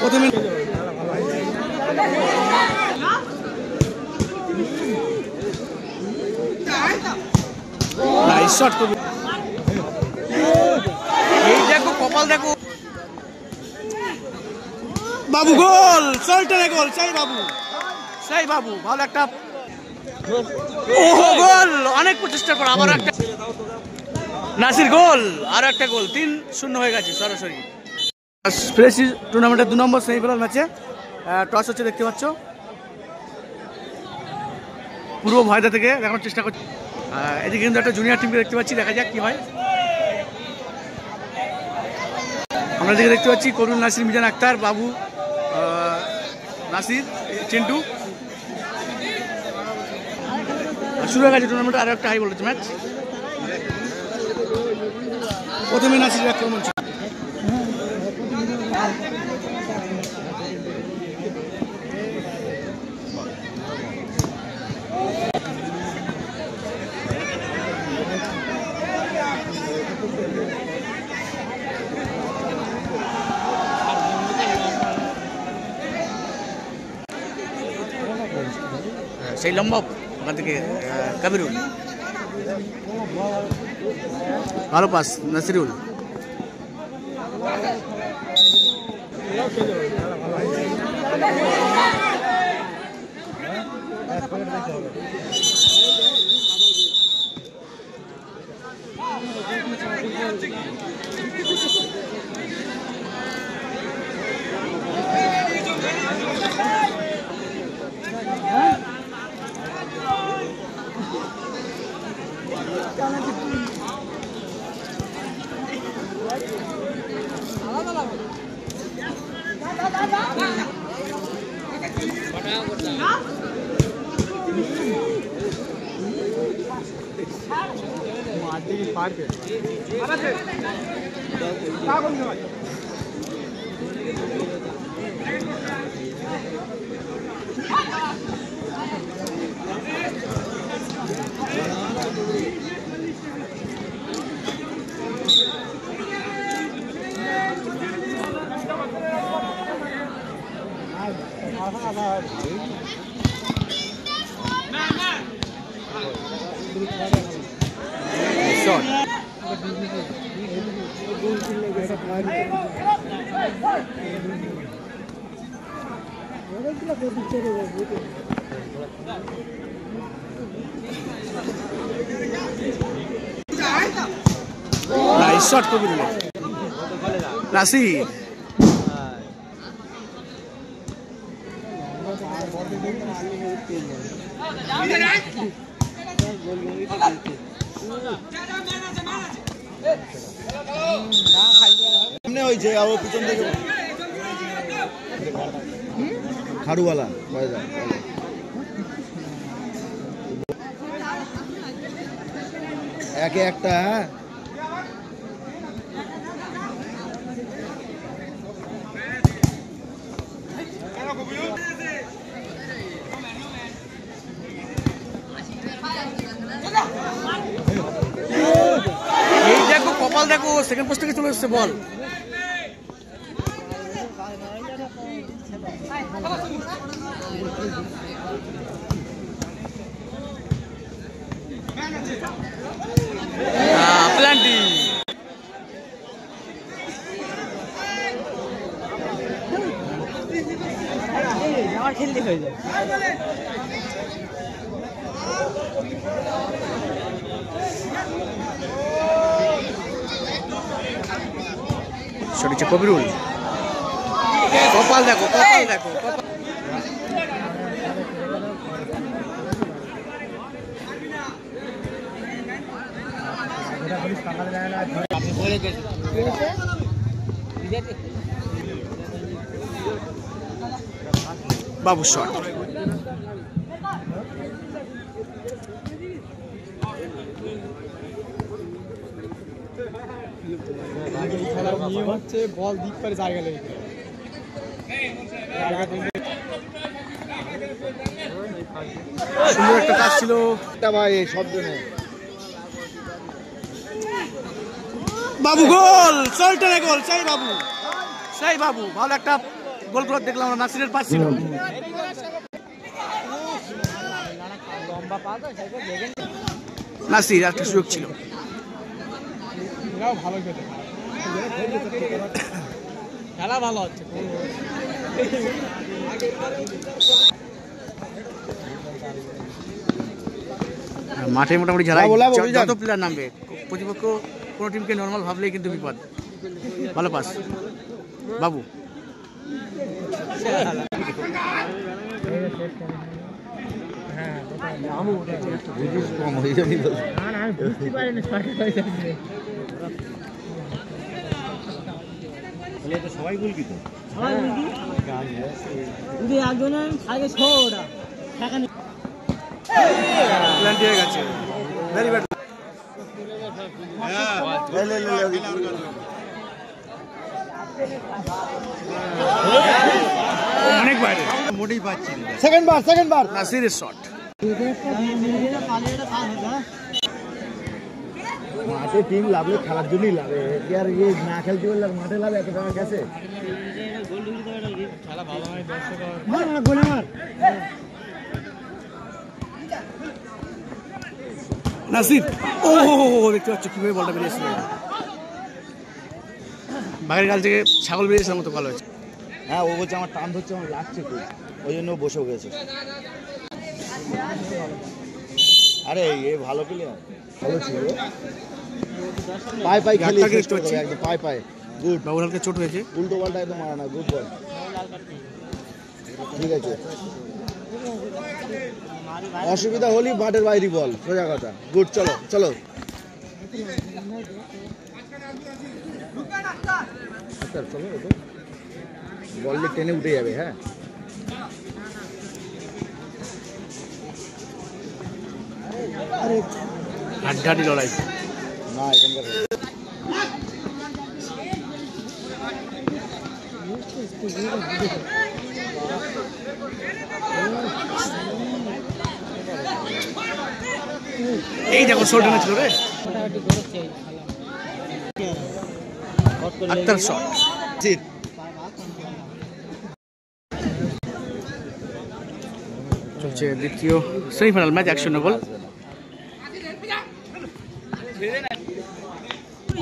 প্রথমে nice shot করবে, এই দেখো কপাল দেখো বাবু, গোল সল্টনে গোল, সেই বাবু ভালো একটা গোল, অনেক প্রচেষ্টার পর আবার একটা নাসির গোল, আর একটা গোল, 3-0 হয়ে গেছে সরাসরি। ফ্রেশি টুর্নামেন্টের 2 নম্বর সেমিফাইনাল ম্যাচে টস হচ্ছে, দেখতে পাচ্ছ পূর্ব ভয়দা থেকে দেখানোর চেষ্টা করছি। এদিকে কিন্তু একটা জুনিয়র টিমকে দেখতে পাচ্ছি, দেখা যাক কি হয়। আমরা এদিকে দেখতে পাচ্ছি করুন নাসির, মিজান আক্তার, বাবু, নাসির, চিন্টু। শুরু হয়ে গেছে টুর্নামেন্টে আরো একটা হাই ভোল্টেজ ম্যাচ। প্রথমে নাসিরের আক্রমণ ছিল, সেই লম্বা ওখান থেকে কাবিরুল, ভালো পাস নাসিরুল, নাইস শট করবে নাসির, হয়েছে আবার পিছন থেকে খাড়ুওয়ালা একে একটা। এই দেখো কপাল দেখো, সেকেন্ড পোস্ট থেকে চলে এসছে বল। প্ল্যান্টি আমার খেলতে হয়ে যায়। সরিছে কবিরুল, কপাল দেখো, কপাল দেখো, বাবু শট। হচ্ছে বল দিক পারে জায়গা লেগে সুন্দর একটা কাজ ছিল ভাই, এই শব্দ নেই। বাবু গোল, সল্টনে গোল, সেই বাবু ভালো একটা গোলগুলো দেখলাম আমরা, নাসিরের পাস ছিল। নাসির একটা সুযোগ ছিল। খেলা ভালো হচ্ছে। মাঠে মোটামুটি যারা যত প্লেয়ার নামবে, প্রতিপক্ষ কোনো টিমকে নর্মাল ভাবলেই কিন্তু বিপদ। ভালো পাস বাবু। সবাই বলবি তো প্ল্যান্টি হয়ে গেছে। Very bad. অনেক বাইরে, মোটেই পাচ্ছি। সেকেন্ড বার নাসিরের শট। মাঠে টিম লাভলে খেলার জন্যই লাভে, আর ইয়ে না খেলতে পারলে মাঠে লাভে এত টাকা গেছে। নাসির, ও দেখতে পাচ্ছ কিভাবে বলটা বেরিয়েছিল। বাঘের গাল থেকে ছাগল বেরিয়েছে মতো ভালো হয়েছে। হ্যাঁ, ও বলছে আমার টান ধরছে, আমার লাগছে খুব, ওই জন্য বসে গেছে। আরে এ ভালো প্লেয়ার, ভালো ছিল। পায়ে খেলে একদম পায়ে গুড। বাবুর হালকা চোট হয়েছে। উল্টো বলটা একদম মারা না, গুড বল। ঠিক আছে, অসুবিধা হলি মাঠের বাইরে বল, সোজা কথা। গুড, চলো চলো। চলো, বললে টেনে উঠে যাবে। হ্যাঁ, হাড্ডাহাড্ডি লড়াই। না এখানকার এই দেখো শট এনেছিল রে, আত্মার শট। চলছে দ্বিতীয় সেমিফাইনাল ম্যাচ, 1-0 গোল।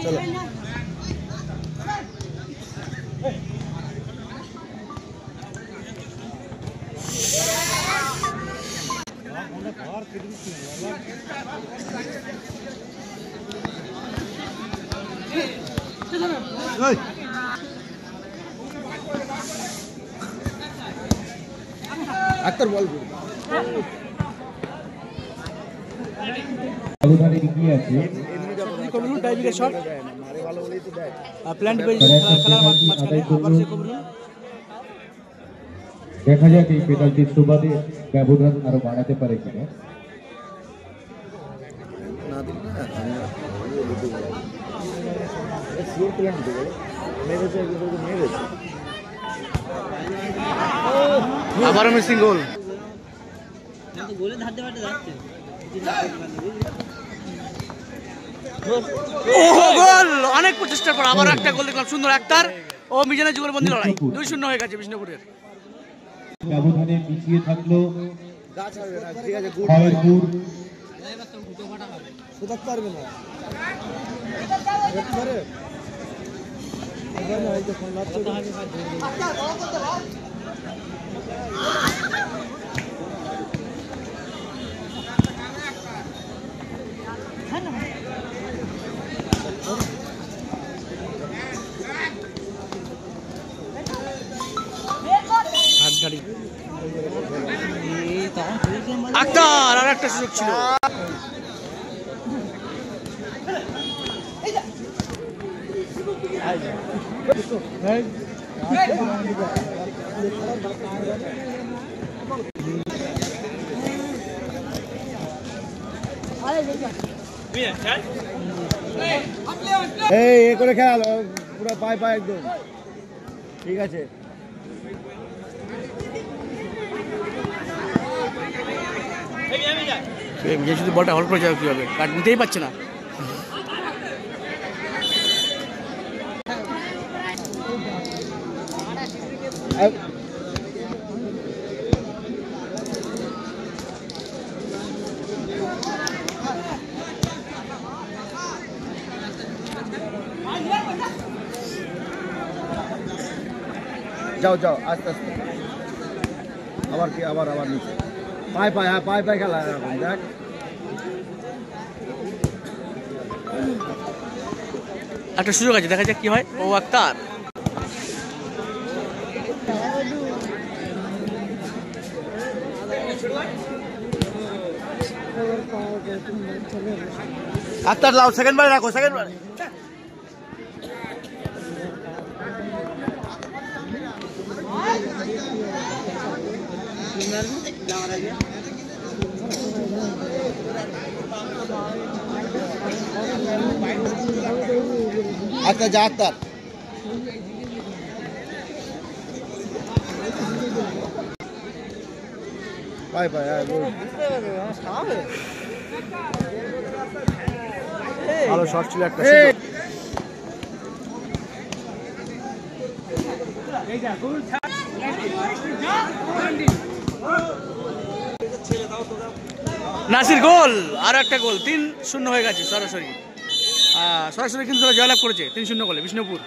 চলো। আক্তার বল দেখা যাক এই পেনাল্টির সুবাদে ব্যবধান আরো বাড়াতে পারে কিনা। আবারও মিসিং গোল। গোল, অনেক প্রচেষ্টার পর আবার একটা গোল দেখলাম। সুন্দর আক্তার ও মিজানের যুগলবন্দি লড়াই। 2-0 হয়ে গেছে বিষ্ণুপুরের। ব্যবধানে পিছিয়ে থাকলো খয়েরপুর। আক্তার আর একটা সুযোগ ছিল। এই করে খেয়াল পুরো পায়ে একদম ঠিক আছে। শুধু বলটা হল করে যাবে, কি হবে, কাট নিতেই পারছে না। যাও যাও আস্তে আস্তে আবার কি আবার নিচে পায়ে পায়ে হ্যাঁ পায়ে পায়ে খেলা এরকম দেখ একটা সুযোগ আছে, দেখা যাক কি হয়। ও আক্তার আক্তার লাও সেকেন্ড বারে রাখো সেকেন্ড বারে আচ্ছা যা আক্তার পায়ে পায়ে ভালো শট ছিল একটা নাসির গোল, আরো একটা গোল, 3-0 হয়ে গেছে সরাসরি। সরাসরি কিন্তু জয়লাভ করেছে 3-0 গোলে বিষ্ণুপুর।